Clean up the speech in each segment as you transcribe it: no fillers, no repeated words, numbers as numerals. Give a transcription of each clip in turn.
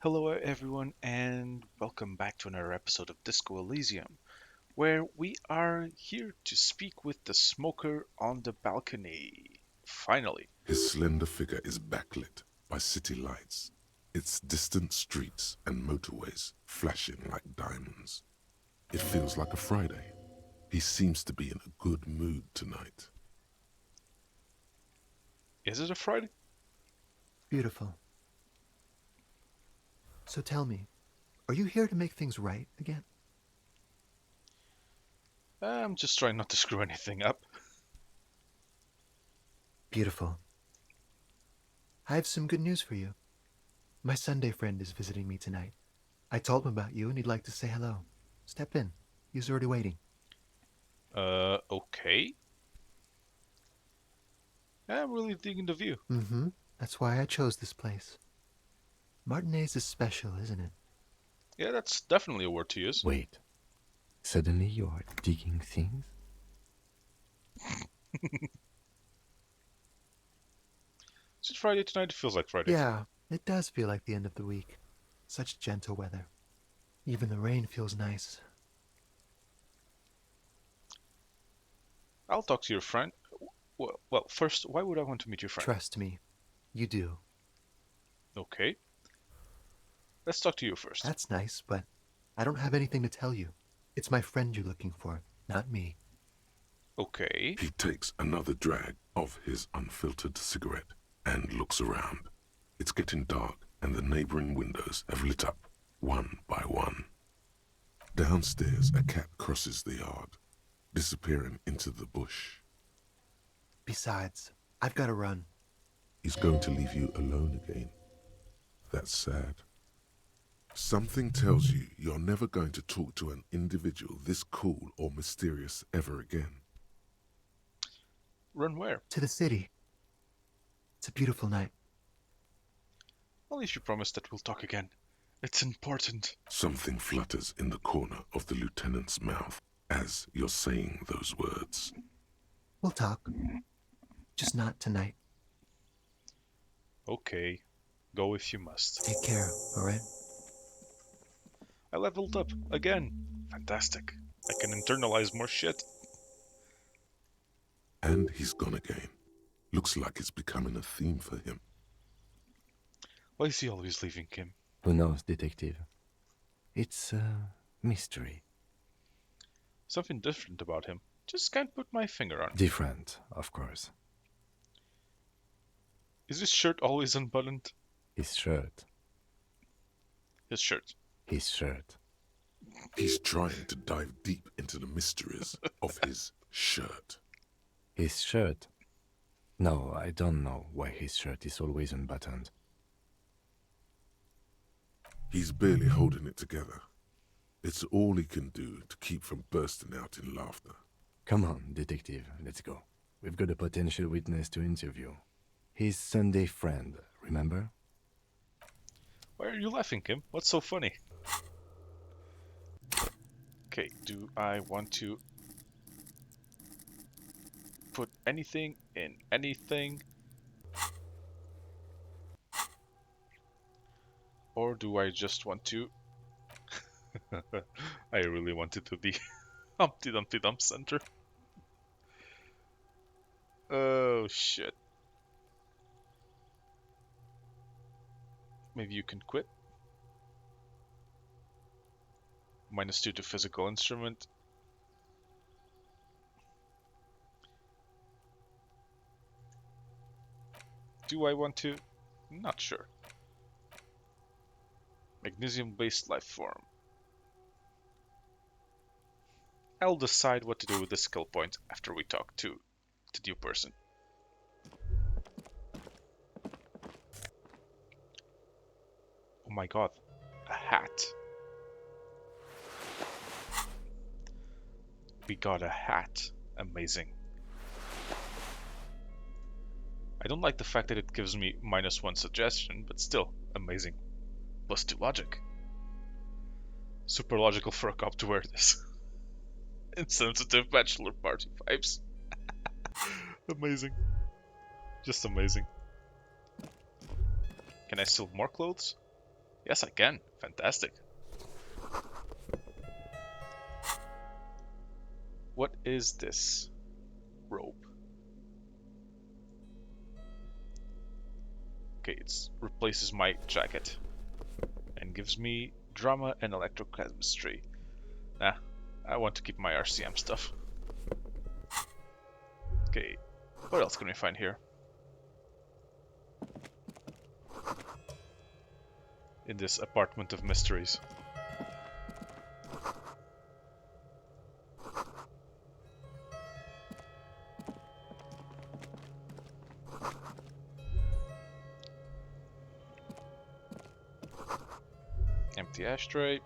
Hello, everyone, and welcome back to another episode of Disco Elysium, where we are here to speak with the smoker on the balcony. Finally. His slender figure is backlit by city lights, its distant streets and motorways flashing like diamonds. It feels like a Friday. He seems to be in a good mood tonight. Is it a Friday? Beautiful. So tell me, are you here to make things right again? I'm just trying not to screw anything up. Beautiful. I have some good news for you. My Sunday friend is visiting me tonight. I told him about you and he'd like to say hello. Step in. He's already waiting. Okay. I'm really digging the view. Mm-hmm. That's why I chose this place. Martinez is special, isn't it? Yeah, that's definitely a word to use. Wait, suddenly you are digging things? Is it Friday tonight? It feels like Friday. Yeah, it does feel like the end of the week. Such gentle weather. Even the rain feels nice. I'll talk to your friend. Well, first, why would I want to meet your friend? Trust me, you do. Okay. Let's talk to you first. That's nice, but I don't have anything to tell you. It's my friend you're looking for, not me. Okay. He takes another drag of his unfiltered cigarette and looks around. It's getting dark and the neighboring windows have lit up one by one. Downstairs, a cat crosses the yard, disappearing into the bush. Besides, I've got to run. He's going to leave you alone again. That's sad. Something tells you you're never going to talk to an individual this cool or mysterious ever again. Run where? To the city. It's a beautiful night. At least you promised that we'll talk again. It's important. Something flutters in the corner of the lieutenant's mouth as you're saying those words. We'll talk. Just not tonight. Okay. Go if you must. Take care, alright? I leveled up again. Fantastic. I can internalize more shit. And he's gone again. Looks like it's becoming a theme for him. Why is he always leaving, Kim? Who knows, detective? It's a mystery. Something different about him. Just can't put my finger on it. Different, of course. Is his shirt always unbuttoned? His shirt. His shirt. His shirt. He's trying to dive deep into the mysteries of his shirt. His shirt. No, I don't know why his shirt is always unbuttoned. He's barely holding it together. It's all he can do to keep from bursting out in laughter. Come on, detective, let's go. We've got a potential witness to interview. His Sunday friend, remember? Why are you laughing, Kim? What's so funny? Okay, do I want to put anything in anything? Or do I just want to... I really want it to be Humpty Dumpty Dump Center. Oh, shit. Maybe you can quit. -2 to physical instrument. Do I want to? Not sure. Magnesium-based life form. I'll decide what to do with this skill point after we talk to the new person. Oh my god, a hat. We got a hat. Amazing. I don't like the fact that it gives me -1 suggestion, but still, amazing. +2 logic. Super logical for a cop to wear this. Insensitive bachelor party vibes. Amazing. Just amazing. Can I steal more clothes? Yes, I can. Fantastic. What is this robe? Okay, it replaces my jacket and gives me drama and electrochemistry. Nah, I want to keep my RCM stuff. Okay, what else can we find here? In this apartment of mysteries. Empty ashtray.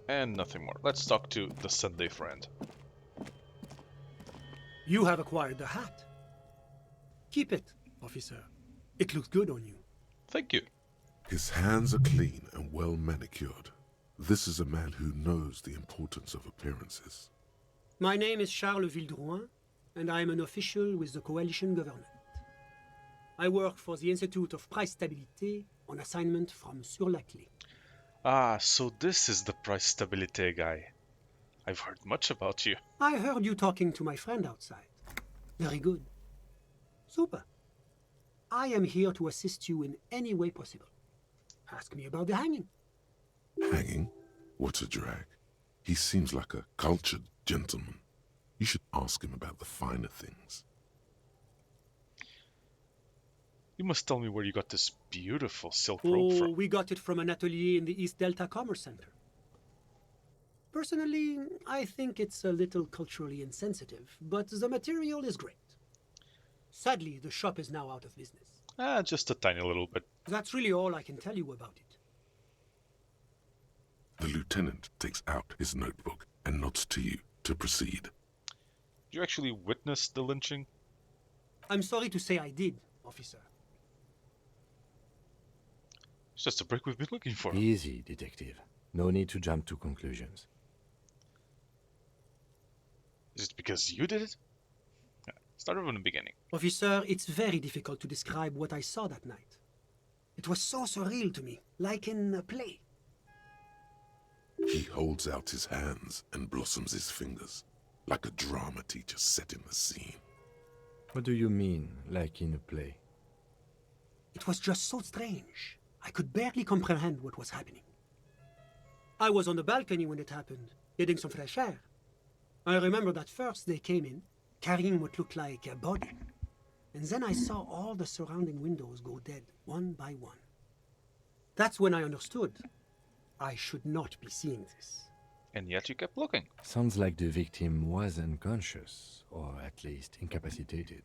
And nothing more. Let's talk to the Sunday friend. You have acquired the hat. Keep it, officer. It looks good on you. Thank you. His hands are clean and well manicured. This is a man who knows the importance of appearances. My name is Charles Vildrouin, and I am an official with the coalition government. I work for the Institute of Stabilité on assignment from Sur la Clé. Ah, so this is the price Stabilité guy. I've heard much about you. I heard you talking to my friend outside. Very good. Super. I am here to assist you in any way possible. Ask me about the hanging. Hanging? What a drag. He seems like a cultured gentleman. You should ask him about the finer things. You must tell me where you got this beautiful silk robe Oh, from. we got it from an atelier in the East Delta Commerce Center. Personally, I think it's a little culturally insensitive, but the material is great. Sadly, the shop is now out of business. Ah, just a tiny little bit. That's really all I can tell you about it. The lieutenant takes out his notebook and nods to you to proceed. Did you actually witness the lynching? I'm sorry to say I did, officer. It's just a break we've been looking for. Easy, detective. No need to jump to conclusions. Is it because you did it? Yeah, start from the beginning. Officer, it's very difficult to describe what I saw that night. It was so surreal to me, like in a play. He holds out his hands and blossoms his fingers, like a drama teacher setting the scene. What do you mean, like in a play? It was just so strange. I could barely comprehend what was happening. I was on the balcony when it happened, getting some fresh air. I remember that first they came in, carrying what looked like a body. And then I saw all the surrounding windows go dead, one by one. That's when I understood. I should not be seeing this. And yet you kept looking. Sounds like the victim was unconscious, or at least incapacitated.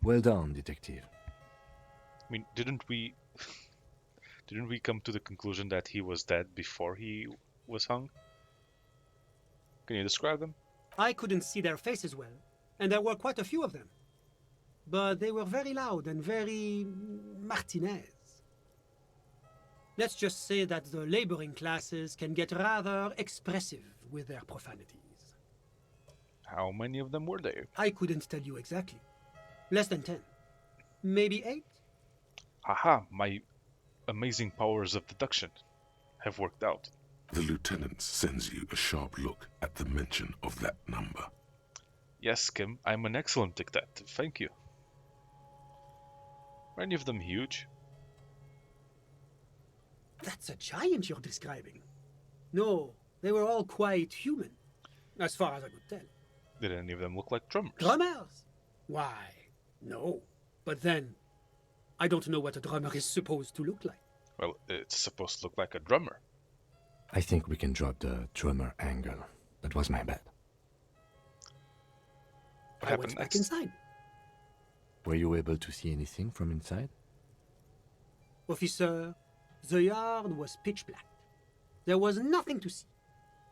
Well done, detective. I mean, didn't we come to the conclusion that he was dead before he was hung? Can you describe them? I couldn't see their faces well, and there were quite a few of them. But they were very loud and very Martinez. Let's just say that the laboring classes can get rather expressive with their profanities. How many of them were there? I couldn't tell you exactly. Less than 10. Maybe 8? Haha, my amazing powers of deduction have worked out. The lieutenant sends you a sharp look at the mention of that number. Yes, Kim, I'm an excellent detective, thank you. Were any of them huge? That's a giant you're describing. No, they were all quite human, as far as I could tell. Did any of them look like drummers? Drummers? Why, no. But then, I don't know what a drummer is supposed to look like. Well, it's supposed to look like a drummer. I think we can drop the drummer angle. That was my bad. What I happened went back next? inside. Were you able to see anything from inside? Officer, the yard was pitch black. There was nothing to see,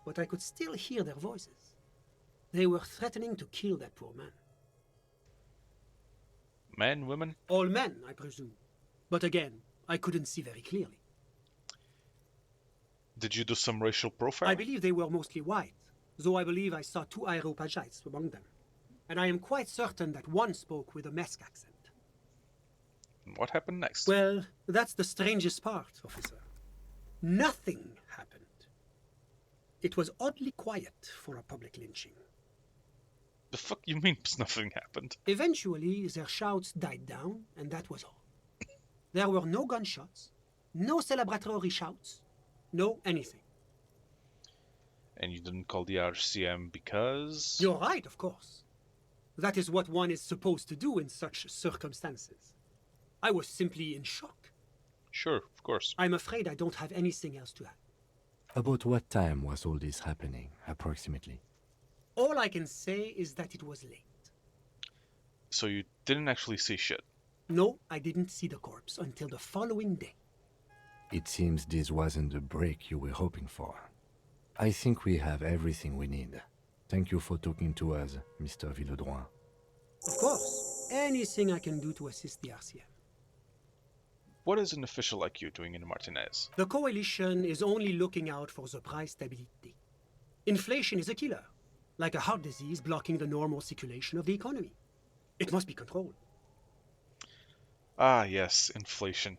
but I could still hear their voices. They were threatening to kill that poor man. Men, women? All men, I presume. But again, I couldn't see very clearly. Did you do some racial profiling? I believe they were mostly white, though I believe I saw 2 Areopagites among them. and I am quite certain that one spoke with a Mesk accent. What happened next? Well, that's the strangest part, officer. Nothing happened. It was oddly quiet for a public lynching. The fuck you mean nothing happened? Eventually, their shouts died down, and that was all. There were no gunshots, no celebratory shouts, no anything. And you didn't call the RCM because... You're right, of course. That is what one is supposed to do in such circumstances. I was simply in shock. Sure, of course. I'm afraid I don't have anything else to add. About what time was all this happening, approximately? All I can say is that it was late. So you didn't actually see shit? No, I didn't see the corpse until the following day. It seems this wasn't the break you were hoping for. I think we have everything we need. Thank you for talking to us, Mr. Villedroit. Of course, anything I can do to assist the RCM. What is an official like you doing in Martinez? The coalition is only looking out for the price stability. Inflation is a killer, like a heart disease blocking the normal circulation of the economy. It must be controlled. Ah, yes, inflation.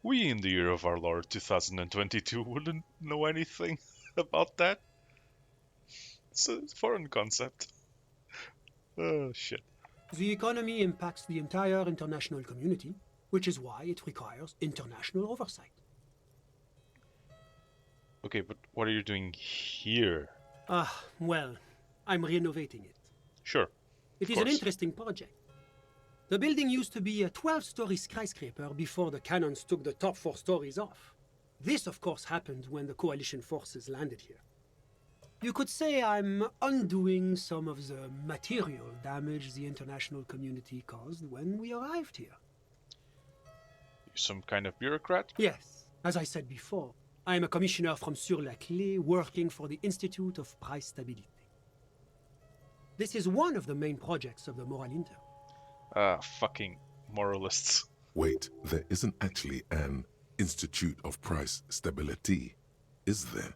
We in the year of our Lord 2022 wouldn't know anything about that. It's a foreign concept. Oh, shit. The economy impacts the entire international community, which is why it requires international oversight. Okay, but what are you doing here? Well, I'm renovating it. Sure. It is an interesting project. The building used to be a 12-story skyscraper before the cannons took the top 4 stories off. This, of course, happened when the coalition forces landed here. You could say I'm undoing some of the material damage the international community caused when we arrived here. You some kind of bureaucrat? Yes, as I said before, I am a commissioner from Sur-la-Clé working for the Institute of Price Stabilité. This is one of the main projects of the Moral Inter. Ah, fucking moralists. Wait, there isn't actually an Institute of Price Stability, is there?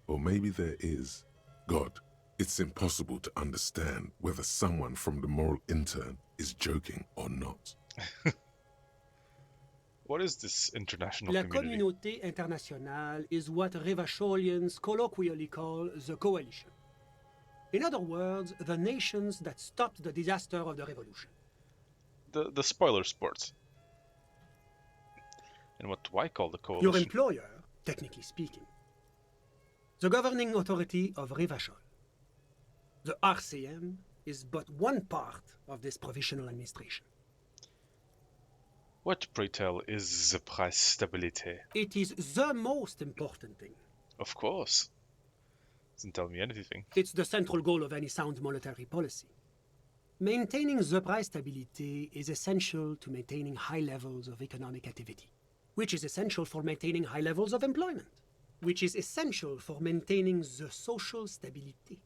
Or maybe there is. God, it's impossible to understand whether someone from the moral intern is joking or not. What is this international La community? Communauté Internationale is what Revacholians colloquially call the coalition. In other words, the nations that stopped the disaster of the revolution. The spoiler sports. And what do I call the Your coalition? employer, technically speaking. The governing authority of Revachol. The RCM is but one part of this provisional administration. What, pray tell, is the price stabilité? It is the most important thing. Of course. Doesn't tell me anything. It's the central goal of any sound monetary policy. Maintaining the price stability is essential to maintaining high levels of economic activity, which is essential for maintaining high levels of employment, which is essential for maintaining the social stability.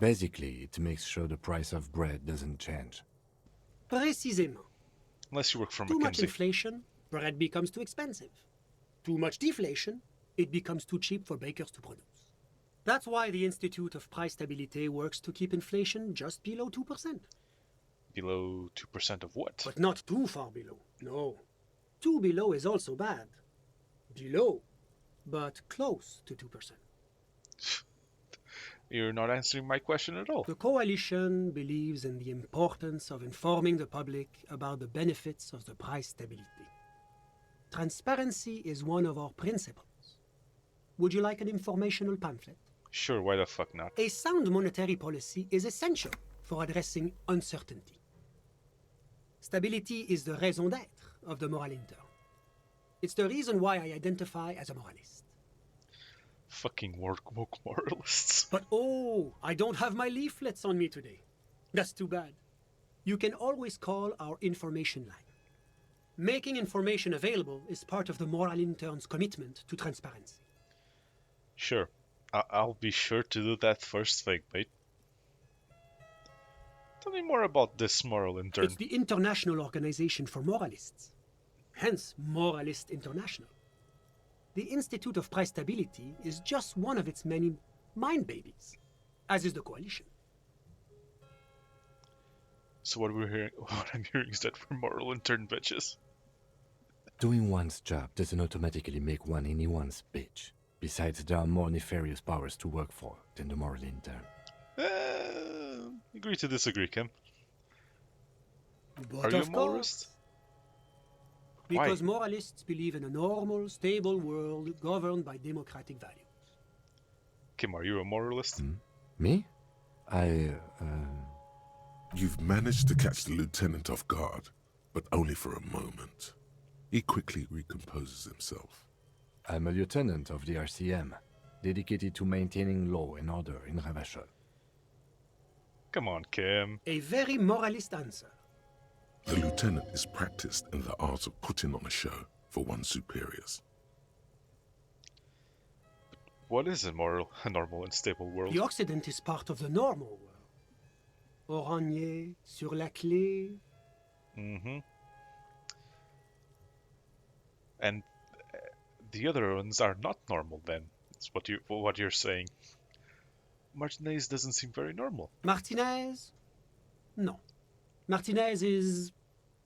Basically, it makes sure the price of bread doesn't change. Précisément. Unless you work for Too much McKinsey. inflation, bread becomes too expensive. Too much deflation, it becomes too cheap for bakers to produce. That's why the Institute of Price Stabilité works to keep inflation just below 2%. Below 2% of what? But not too far below, no. Too below is also bad. Below, but close to 2%. You're not answering my question at all. The coalition believes in the importance of informing the public about the benefits of the price stability. Transparency is one of our principles. Would you like an informational pamphlet? Sure, why the fuck not? A sound monetary policy is essential for addressing uncertainty. Stability is the raison d'être of the moral intern. It's the reason why I identify as a moralist. Fucking woke moralists. But oh, I don't have my leaflets on me today. That's too bad. You can always call our information line. Making information available is part of the moral intern's commitment to transparency. Sure. I'll be sure to do that first thing, mate. Tell me more about this moral intern. It's the International Organization for Moralists, hence Moralist International. The Institute of Price Stability is just one of its many mind babies, as is the coalition. So what we're hearing, what I'm hearing is that we're moral intern bitches. Doing one's job doesn't automatically make one anyone's bitch. Besides, there are more nefarious powers to work for than the moral intern. Agree to disagree, Kim. But Are you a of moralist? course, because Why? moralists believe in a normal, stable world governed by democratic values. Kim, are you a moralist? Me? You've managed to catch the lieutenant off guard, but only for a moment. He quickly recomposes himself. I'm a lieutenant of the RCM, dedicated to maintaining law and order in Ravachol. Come on, Kim. A very moralist answer. The lieutenant is practiced in the art of putting on a show for one's superiors. What is a normal and stable world? The Occident is part of the normal world. Oranje, sur la clé. Mm-hmm. And the other ones are not normal then. That's what you're saying. Martinez doesn't seem very normal. Martinez? No. Martinez is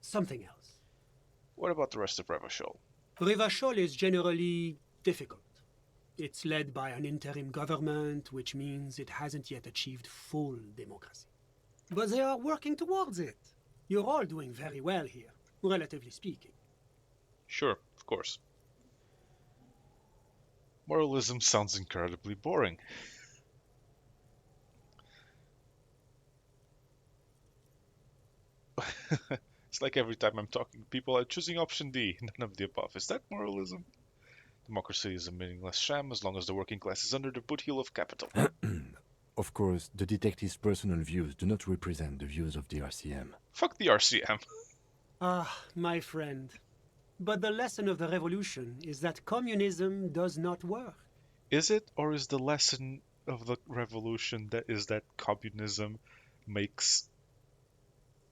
something else. What about the rest of Revachol? Revachol is generally difficult. It's led by an interim government, which means it hasn't yet achieved full democracy. But they are working towards it. You're all doing very well here, relatively speaking. Sure, of course. Moralism sounds incredibly boring. It's like every time I'm talking, people are choosing option D, none of the above. Is that moralism? Democracy is a meaningless sham as long as the working class is under the bootheel of capital. Of course, the detective's personal views do not represent the views of the RCM. Fuck the RCM. Ah, my friend. But the lesson of the revolution is that communism does not work. Is it, or is the lesson of the revolution that communism makes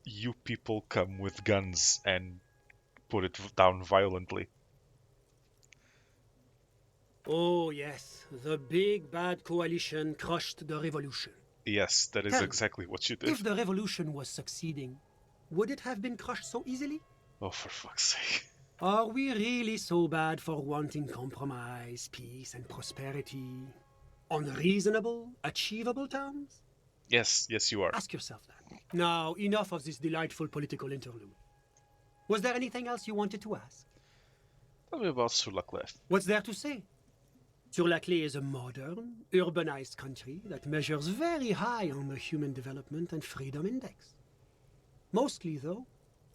you people come with guns and put it down violently? Oh, yes, the big bad coalition crushed the revolution. Yes, that is Tell me, exactly what you did. If the revolution was succeeding, would it have been crushed so easily? Oh, for fuck's sake. Are we really so bad for wanting compromise, peace, and prosperity on reasonable, achievable terms? Yes, you are. Ask yourself that. Now, enough of this delightful political interlude. Was there anything else you wanted to ask? Tell me about Sur-la-Clef. What's there to say? Sur-la-Clé is a modern, urbanized country that measures very high on the Human Development and Freedom Index. Mostly, though,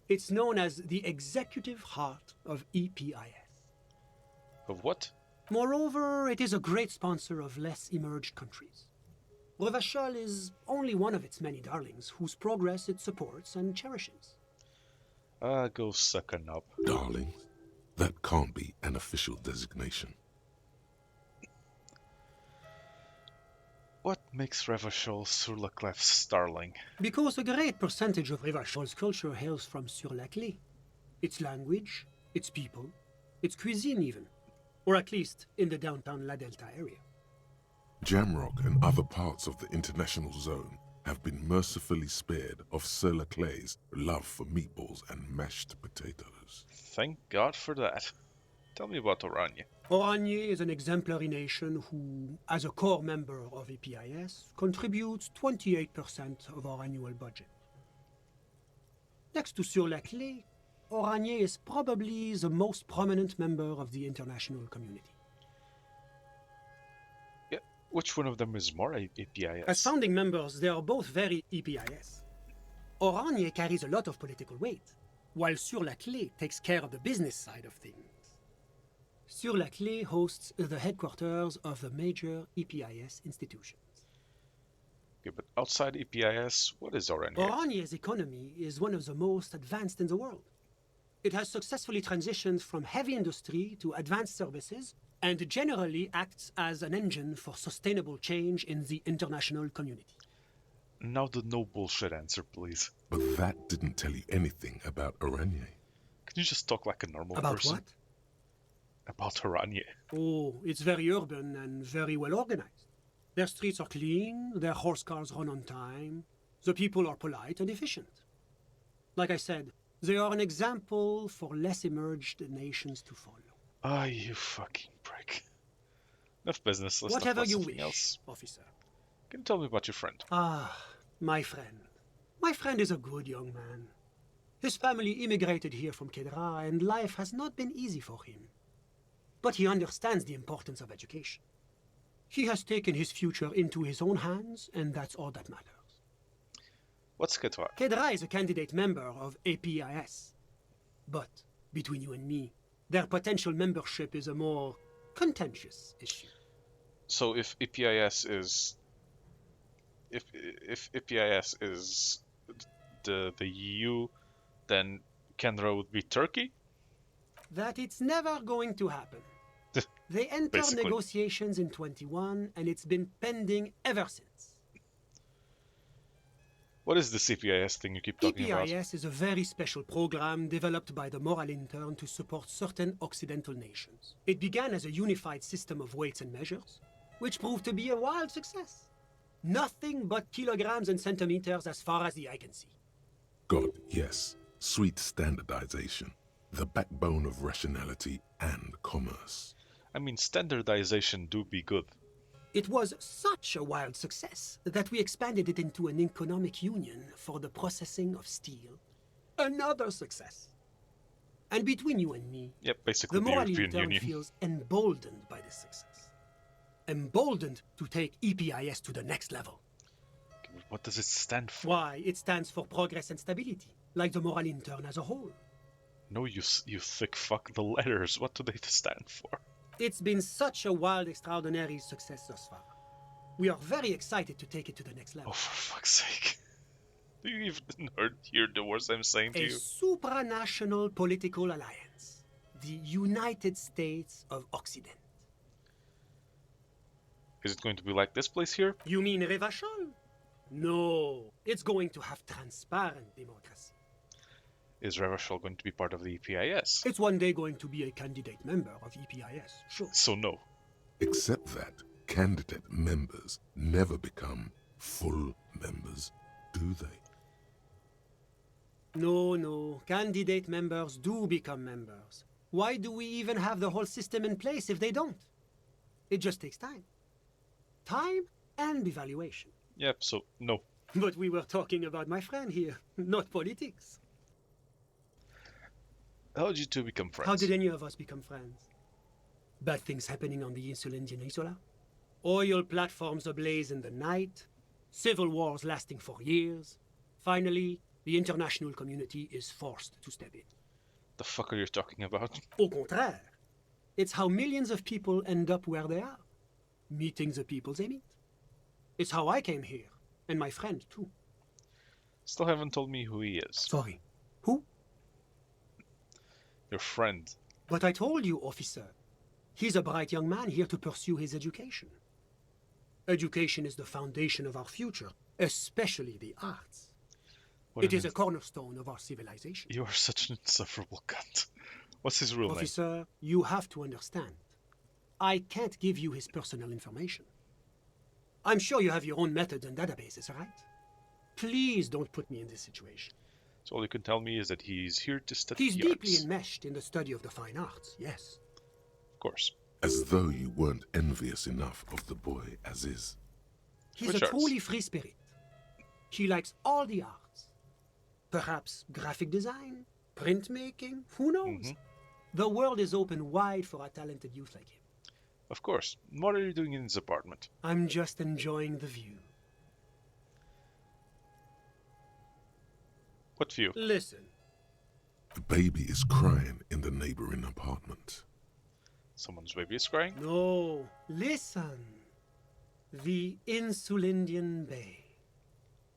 it's known as the executive heart of EPIS. Of what? Moreover, it is a great sponsor of less emerged countries. Revachol is only one of its many darlings whose progress it supports and cherishes. Go suck a knob. Darlings? That can't be an official designation. What makes Revachol Sur-la-Clef's darling? Because a great percentage of Revachol's culture hails from Sur-la-Clé. Its language, its people, its cuisine even. Or at least in the downtown La Delta area. Jamrock and other parts of the international zone have been mercifully spared of Sur-la-Clé's love for meatballs and mashed potatoes. Thank God for that. Tell me about Oranje. Oranje is an exemplary nation who, as a core member of EPIS, contributes 28% of our annual budget. Next to Sur-la-Clé, Oranje is probably the most prominent member of the international community. Yeah, which one of them is more APIS? As founding members, they are both very EPIS. Oranje carries a lot of political weight, while Sur-la-Clé takes care of the business side of things. Sur-la-Clé hosts the headquarters of the major EPIS institutions. Okay, but outside EPIS, what is Oranje? Oranje's economy is one of the most advanced in the world. It has successfully transitioned from heavy industry to advanced services and generally acts as an engine for sustainable change in the international community. Now the no bullshit answer, please. But that didn't tell you anything about Oranje. Can you just talk like a normal About person? what? About Oranje. Oh, it's very urban and very well organized. Their streets are clean, their horse cars run on time, the people are polite and efficient. Like I said, they are an example for less emerged nations to follow. Ah, you fucking prick. Enough business, let's talk Whatever about you something wish, else. officer. Can you tell me about your friend? Ah, my friend. My friend is a good young man. His family immigrated here from Kedra, and life has not been easy for him. But he understands the importance of education. He has taken his future into his own hands, and that's all that matters. What's Ketwa? Kedra is a candidate member of APIS. But, between you and me, their potential membership is a more contentious issue. So if EPIS is... If EPIS is the EU, then Kendra would be Turkey? That it's never going to happen. They entered Basically. negotiations in 21, and it's been pending ever since. What is this EPIS thing you keep talking about? EPIS is a very special program developed by the Moral Intern to support certain Occidental nations. It began as a unified system of weights and measures, which proved to be a wild success. Nothing but kilograms and centimeters as far as the eye can see. God, yes. Sweet standardization. The backbone of rationality and commerce. I mean, standardization do be good. It was such a wild success that we expanded it into an economic union for the processing of steel. Another success. And between you and me, Yep, basically the the Moral European Intern Union. feels emboldened by this success. Emboldened to take EPIS to the next level. What does it stand for? Why, it stands for progress and stability, like the Moral Intern as a whole. No, you thick fuck, the letters. What do they stand for? It's been such a wild, extraordinary success thus far. We are very excited to take it to the next Oh, level. for fuck's sake. Do you even hear the words I'm saying to A you? supranational political alliance. The United States of Occident. Is it going to be like this place here? You mean Revachol? No, it's going to have transparent democracy. Is Revachol going to be part of the EPIS? It's one day going to be a candidate member of EPIS, sure. So no. Except that candidate members never become full members, do they? No, candidate members do become members. Why do we even have the whole system in place if they don't? It just takes time. Time and evaluation. Yep, so no. But we were talking about my friend here, not politics. How did you two become friends? How did any of us become friends? Bad things happening on the Insulindian Isola? Oil platforms ablaze in the night? Civil wars lasting for years? Finally, the international community is forced to step in. The fuck are you talking about? Au contraire, it's how millions of people end up where they are, meeting the people they meet. It's how I came here, and my friend too. Still haven't told me who he is. Sorry, who? Your friend. But I told you, officer. He's a bright young man here to pursue his education. Education is the foundation of our future, especially the arts. What It an is a cornerstone of our civilization. You are such an insufferable cunt. What's his real name? Officer, you have to understand. I can't give you his personal information. I'm sure you have your own methods and databases, right? Please don't put me in this situation. So all you can tell me is that he's here to study He's the deeply arts. enmeshed in the study of the fine arts, yes. Of course. As though you weren't envious enough of the boy as is. He's Which a arts? truly free spirit. He likes all the arts. Perhaps graphic design, printmaking, who knows? The world is open wide for a talented youth like him. Of course. What are you doing in his apartment? I'm just enjoying the view. What view? Listen, The baby is crying in the neighboring apartment. Someone's baby is crying? no, listen. The Insulindian Bay.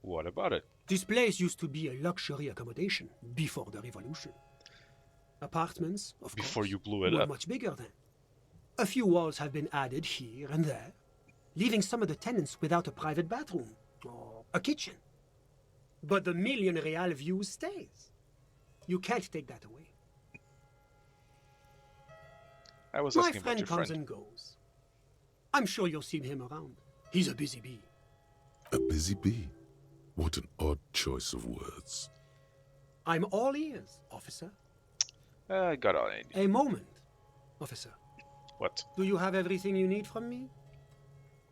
What about it? This place used to be a luxury accommodation before the revolution. Apartments, of Before course, you blew it were up. much bigger then. A few walls have been added here and there, leaving some of the tenants without a private bathroom or a kitchen. But the million real view stays. You can't take that away. I was My asking about friend your comes friend. and goes. I'm sure you'll see him around. He's a busy bee. A busy bee? What an odd choice of words. I'm all ears, officer. I got on it. A moment, officer. What? Do you have everything you need from me?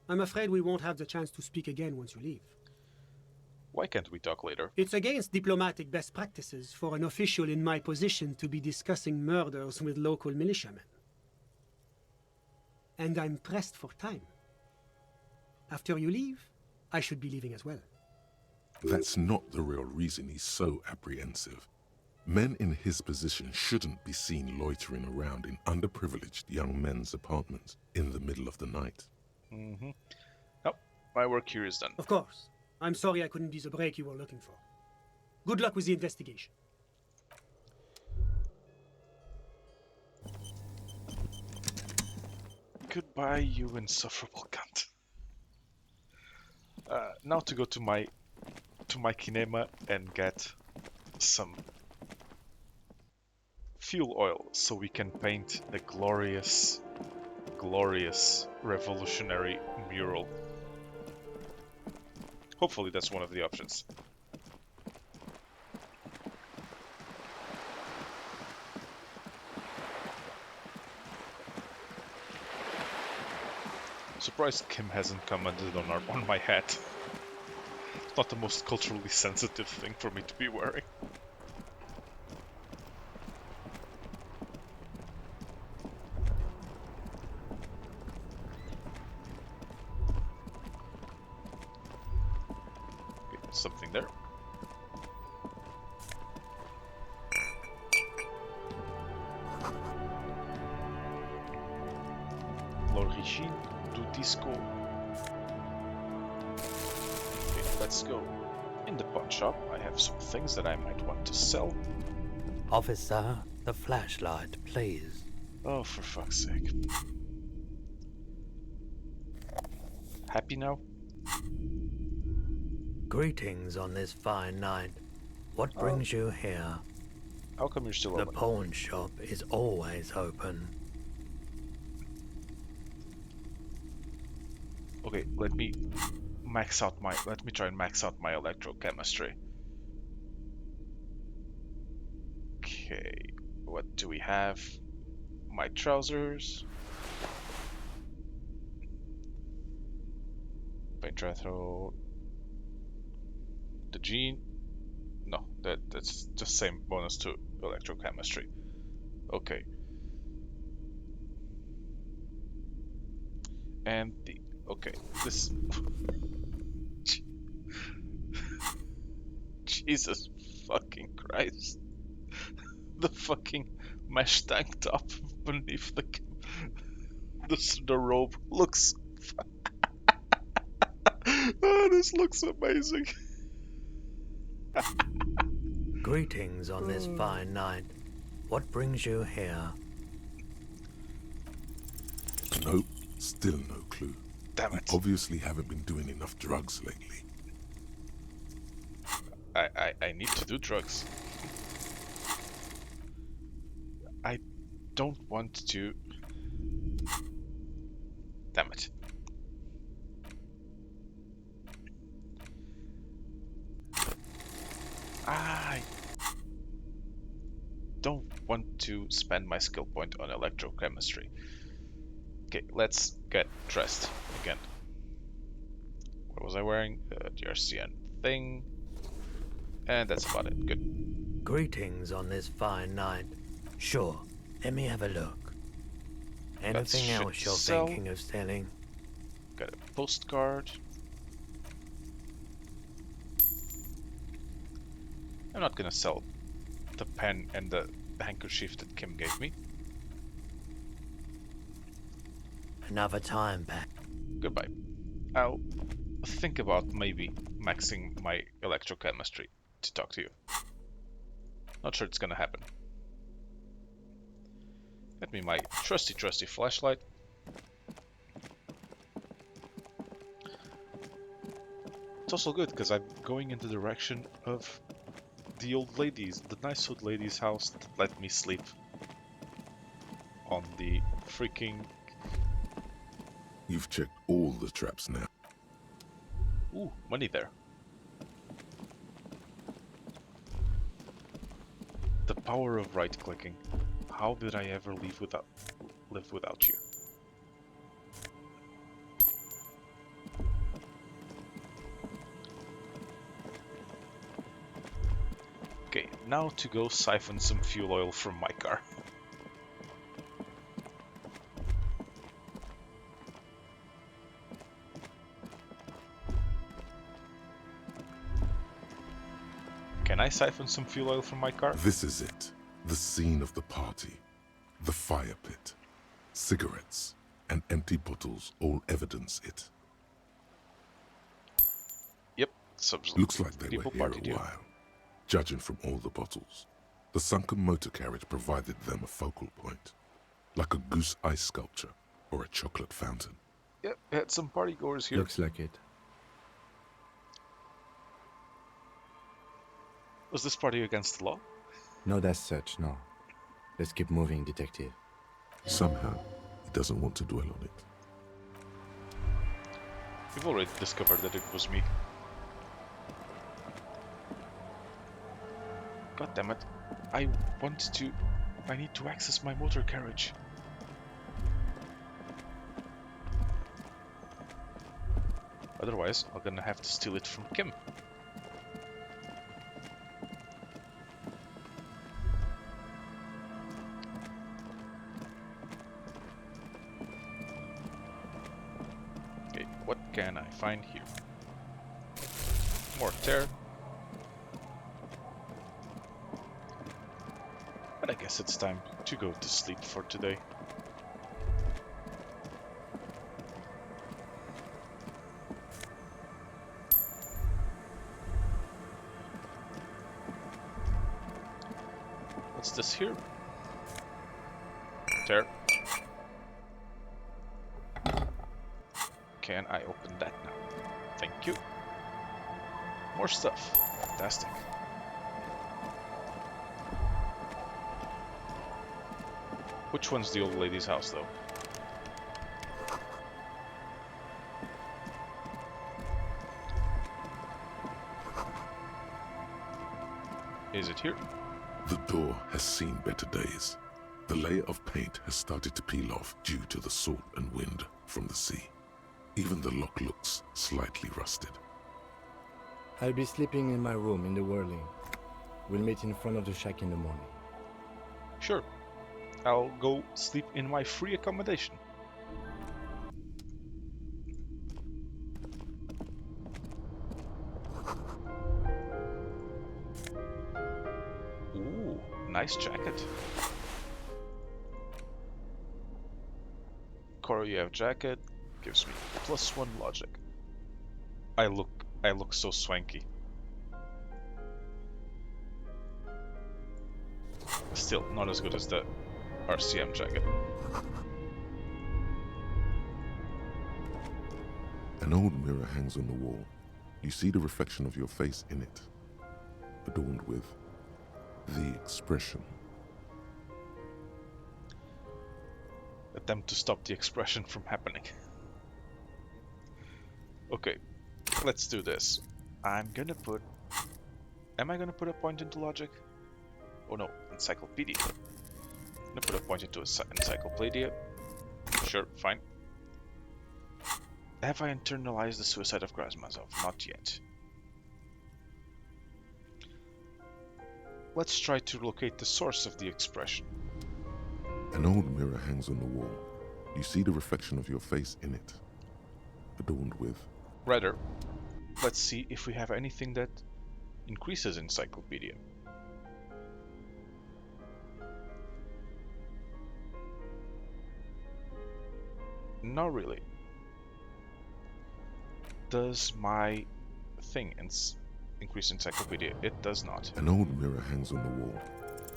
I'm afraid we won't have the chance to speak again once you leave. Why can't we talk later? It's against diplomatic best practices for an official in my position to be discussing murders with local militiamen. And I'm pressed for time. After you leave, I should be leaving as well. That's not the real reason he's so apprehensive. Men in his position shouldn't be seen loitering around in underprivileged young men's apartments in the middle of the night. Mm-hmm. Oh, my work here is done. Of course. I'm sorry I couldn't be the break you were looking for. Good luck with the investigation. Goodbye, you insufferable cunt. Now to go to my kinema and get some fuel oil so we can paint a glorious revolutionary mural. Hopefully that's one of the options. Surprised Kim hasn't commented on my hat. It's not the most culturally sensitive thing for me to be wearing. Okay, something there. L'origine du disco. Okay, let's go. In the pawn shop, I have some things that I might want to sell. Officer, the flashlight, please. Oh, for fuck's sake. Happy now? Greetings on this fine night. What brings you here? How come you're still The open? pawn shop is always open. Okay, let me try and max out my electrochemistry. Okay, what do we have? My trousers. Paint retro. The jean. No, that's just same bonus to electrochemistry. Okay. And the okay, this Jesus fucking Christ. The fucking mesh tank top beneath the robe looks oh, this looks amazing. Greetings on this fine night. What brings you here? Nope, still no clue. Damn You it. obviously haven't been doing enough drugs lately. I need to do drugs. I don't want to. Damn it. I don't want to spend my skill point on electrochemistry. Okay, let's get dressed again. What was I wearing? The RCN thing. And that's about it. Good. Greetings on this fine night. Sure, let me have a look. Anything shit else you're sell. thinking of selling? Got a postcard. I'm not gonna sell the pen and the handkerchief that Kim gave me. Another time back. Goodbye. I'll think about maybe maxing my electrochemistry to talk to you. Not sure it's gonna happen. Get me my trusty flashlight. It's also good because I'm going in the direction of the old ladies, the nice old lady's house that let me sleep on the freaking... You've checked all the traps now. Ooh, money there. power of right-clicking. How did I ever live without you? Okay, now to go siphon some fuel oil from my car. Can I siphon some fuel oil from my car? This is it. The scene of the party. The fire pit. Cigarettes and empty bottles all evidence it. Yep, some Looks like they were people here a partied here. while. Judging from all the bottles, the sunken motor carriage provided them a focal point, like a goose ice sculpture or a chocolate fountain. Yep, had some party goers here. Looks like it. Was this party against the law? Not as such, no. Let's keep moving, detective. Somehow, he doesn't want to dwell on it. We've already discovered that it was me. God damn it. I need to access my motor carriage. Otherwise, I'm gonna have to steal it from Kim. Okay, what can I find here? More tear. But I guess it's time to go to sleep for today. What's this here? Tear. Can I open that now? Thank you. More stuff. Fantastic. Which one's the old lady's house, though? Is it here? The door has seen better days. The layer of paint has started to peel off due to the salt and wind from the sea. Even the lock looks slightly rusted. I'll be sleeping in my room in the whirling. We'll meet in front of the shack in the morning. Sure. I'll go sleep in my free accommodation. Ooh, nice jacket. Koryev jacket gives me +1 logic. I look so swanky. Still not as good as the RCM jacket. An old mirror hangs on the wall. You see the reflection of your face in it, adorned with the expression. Attempt to stop the expression from happening. Okay, let's do this. Am I gonna put a point into logic? Oh no, encyclopedia. I'm gonna put a point into encyclopedia. Sure, fine. Have I internalized the suicide of Krasmazov? Not yet. Let's try to locate the source of the expression. An old mirror hangs on the wall. You see the reflection of your face in it, adorned with... Rather, let's see if we have anything that increases encyclopedia. Not really. Does my thing increase encyclopedia? It does not. An old mirror hangs on the wall.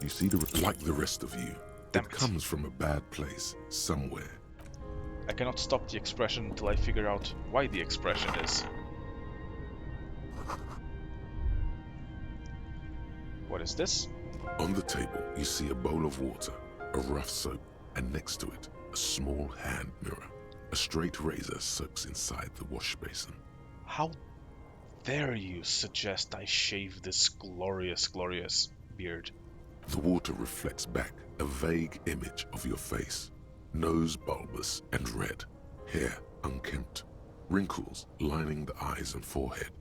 You see like the rest of you. Damn It it. comes from a bad place, somewhere. I cannot stop the expression until I figure out why the expression is. What is this? On the table, you see a bowl of water, a rough soap, and next to it, a small hand mirror. A straight razor soaks inside the wash basin. How dare you suggest I shave this glorious, glorious beard? The water reflects back a vague image of your face. Nose bulbous and red, hair unkempt, wrinkles lining the eyes and forehead.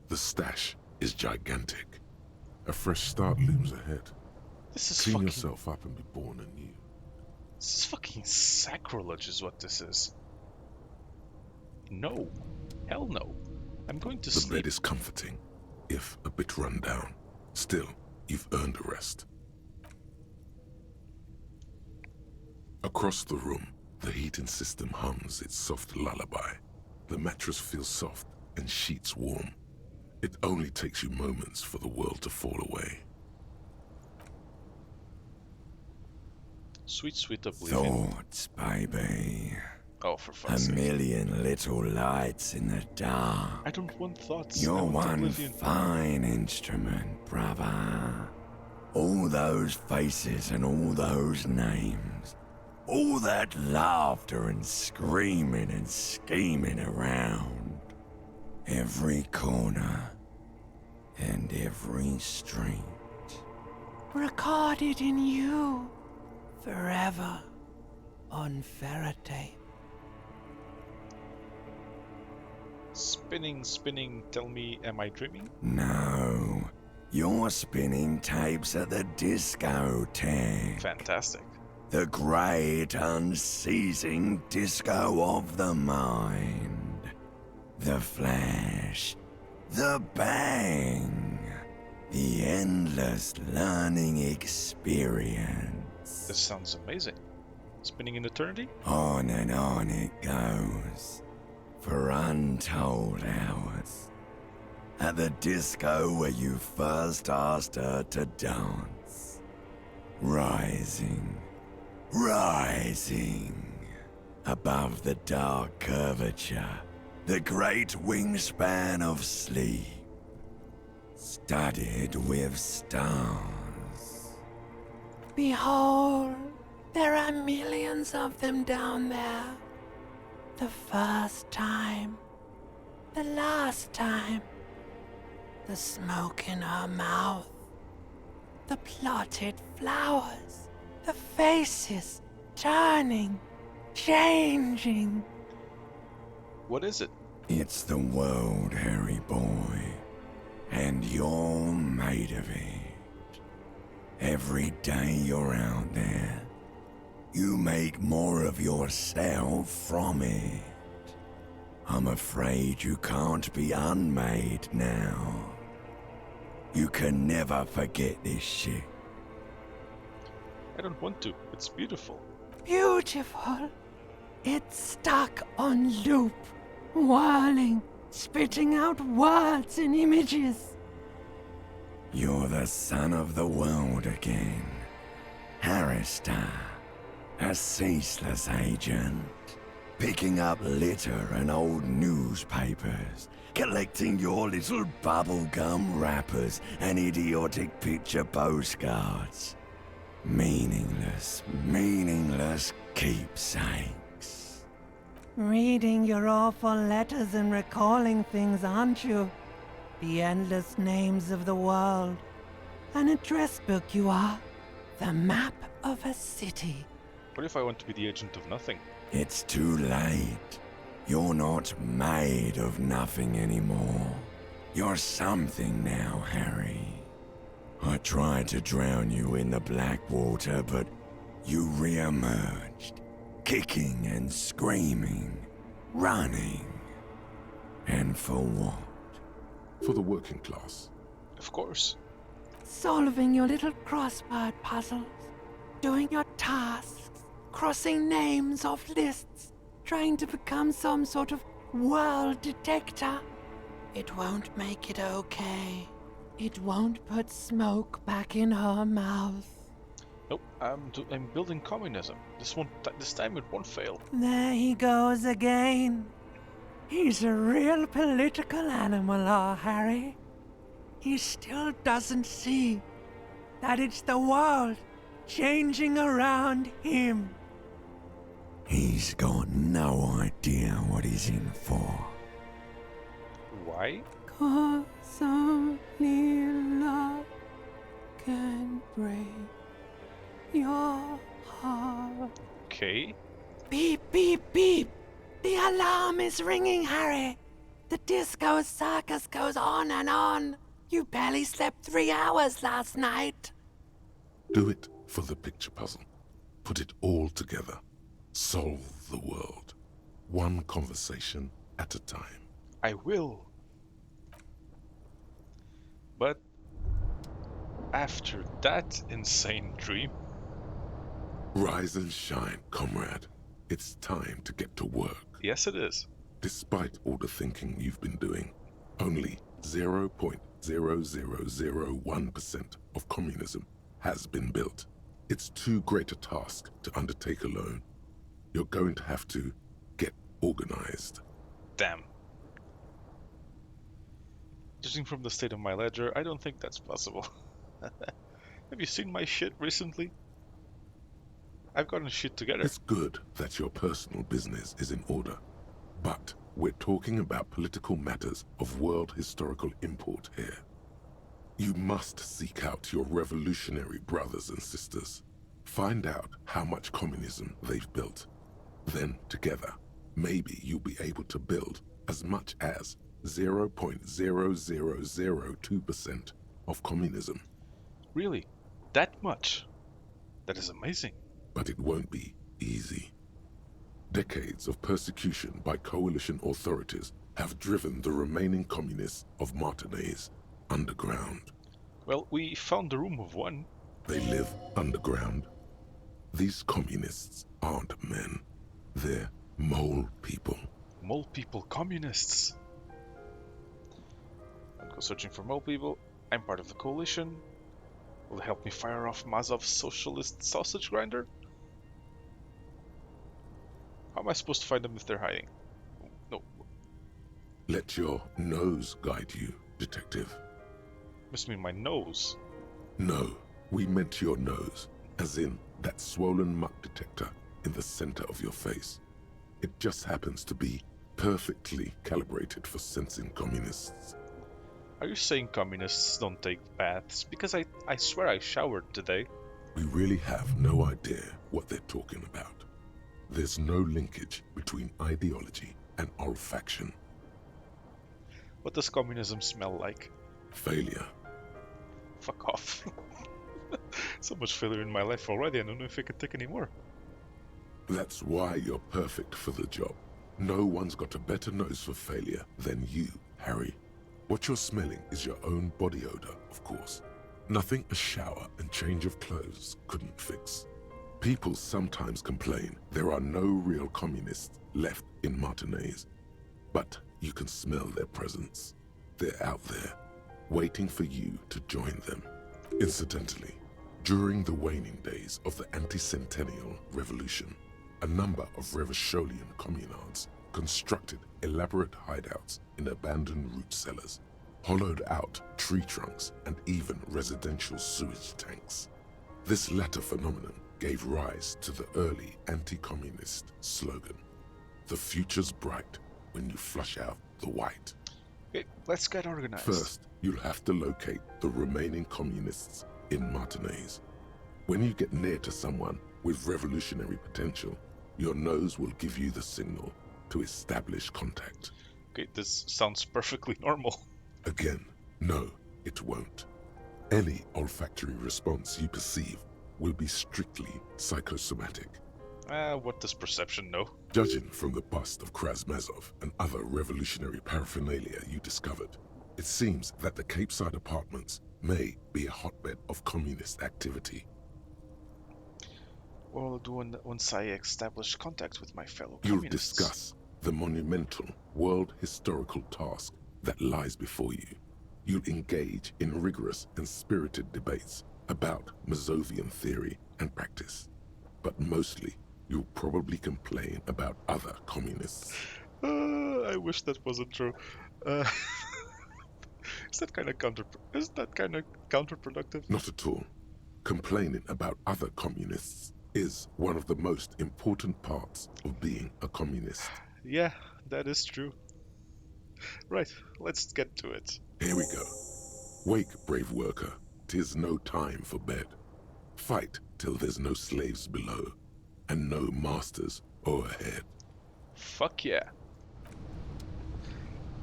The stash is gigantic. A fresh start looms ahead. This is Clean fucking... yourself up and be born anew. This is fucking sacrilege is what this is. No. Hell no. I'm going to The sleep. bed is comforting, if a bit run down. Still, you've earned a rest. Across the room, the heating system hums its soft lullaby. The mattress feels soft and sheets warm. It only takes you moments for the world to fall away. Sweet, sweet oblivion. Thoughts, baby. Oh, for A fuck's sake. million little lights in the dark. I don't want thoughts. I You're want one oblivion. fine instrument, brother. All those faces and all those names. All that laughter and screaming and scheming around. Every corner and every street. Recorded in you. Forever. On Faraday. Spinning, spinning, tell me, am I dreaming? No, you're spinning tapes at the discotheque. Fantastic. The great unceasing disco of the mind. The flash. The bang. The endless learning experience. This sounds amazing. Spinning in eternity? On and on it goes. For untold hours. At the disco where you first asked her to dance. Rising. Rising. Above the dark curvature. The great wingspan of sleep. Studded with stars. Behold, there are millions of them down there. The first time. The last time. The smoke in her mouth. The plotted flowers. The faces turning, changing. What is it? It's the world, Harry boy. And you're made of it. Every day you're out there, you make more of yourself from it. I'm afraid you can't be unmade now. You can never forget this shit. I don't want to. It's beautiful. Beautiful. It's stuck on loop, whirling, spitting out words and images. You're the son of the world again. Harrister, a ceaseless agent. Picking up litter and old newspapers. Collecting your little bubblegum wrappers and idiotic picture postcards. Meaningless, meaningless keepsakes. Reading your awful letters and recalling things, aren't you? The endless names of the world. An address book you are. The map of a city. What if I want to be the agent of nothing? It's too late. You're not made of nothing anymore. You're something now, Harry. I tried to drown you in the black water, but you re-emerged, kicking and screaming, running. And for what? For the working class. Of course. Solving your little crossword puzzles. Doing your tasks. Crossing names off lists. Trying to become some sort of world detector. It won't make it okay. It won't put smoke back in her mouth. Nope, I'm building communism. This time it won't fail. There he goes again. He's a real political animal, our Harry. He still doesn't see that it's the world changing around him. He's got no idea what he's in for. Why? 'Cause only love can break your heart. Okay. Beep, beep, beep. The alarm is ringing, Harry. The disco circus goes on and on. You barely slept 3 hours last night. Do it for the picture puzzle. Put it all together. Solve the world. One conversation at a time. I will. But after that insane dream, Rise and shine, comrade. It's time to get to work. yes it is. Despite all the thinking you've been doing, only 0.0001% of communism has been built. It's too great a task to undertake alone. You're going to have to get organized. Damn. Judging from the state of my ledger, I don't think that's possible. Have you seen my shit recently? I've gotten shit together. It's good that your personal business is in order, but we're talking about political matters of world historical import here. You must seek out your revolutionary brothers and sisters. Find out how much communism they've built. Then, together, maybe you'll be able to build as much as 0.0002% of communism. Really? That much? That is amazing. But it won't be easy. Decades of persecution by coalition authorities have driven the remaining communists of Martinaise underground. Well, we found the room of one. They live underground. These communists aren't men. They're mole people. Mole people communists. I'll go searching for mole people. I'm part of the coalition. Will it help me fire off Mazov's socialist sausage grinder? How am I supposed to find them if they're hiding? No. Let your nose guide you, detective. Must mean my nose. No, we meant your nose, as in that swollen muck detector in the center of your face. It just happens to be perfectly calibrated for sensing communists. Are you saying communists don't take baths? Because I swear I showered today. We really have no idea what they're talking about. There's no linkage between ideology and olfaction. What does communism smell like? Failure. Fuck off. So much failure in my life already, I don't know if I can take any more. That's why you're perfect for the job. No one's got a better nose for failure than you, Harry. What you're smelling is your own body odor, of course. Nothing a shower and change of clothes couldn't fix. People sometimes complain there are no real communists left in Martinaise. But you can smell their presence. They're out there, waiting for you to join them. Incidentally, during the waning days of the anti-centennial revolution, a number of Revacholian communards constructed elaborate hideouts in abandoned root cellars, hollowed out tree trunks, and even residential sewage tanks. This latter phenomenon gave rise to the early anti-communist slogan, "The future's bright when you flush out the white." Okay, let's get organized. First, you'll have to locate the remaining communists in Martinaise. When you get near to someone with revolutionary potential, your nose will give you the signal to establish contact. Okay, this sounds perfectly normal. Again, no, it won't. Any olfactory response you perceive will be strictly psychosomatic. What does perception know? Judging from the bust of Krasmazov and other revolutionary paraphernalia you discovered, it seems that the Cape Side apartments may be a hotbed of communist activity. What will I do once I establish contact with my fellow You'll communists? discuss the monumental world historical task that lies before you. You'll engage in rigorous and spirited debates about Mazovian theory and practice. But mostly, you'll probably complain about other communists. I wish that wasn't true. Is that kind of counterproductive? Not at all. Complaining about other communists is one of the most important parts of being a communist. Yeah, that is true. Right, let's get to it. Here we go. Wake, brave worker. 'Tis no time for bed. Fight till there's no slaves below and no masters overhead. Fuck yeah.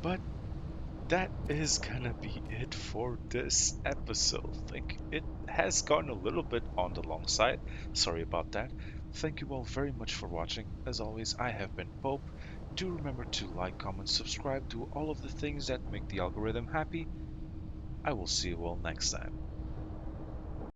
But that is gonna be it for this episode. Think it has gone a little bit on the long side. Sorry about that. Thank you all very much for watching. As always, I have been Pope. Do remember to like, comment, subscribe, do all of the things that make the algorithm happy. I will see you all next time.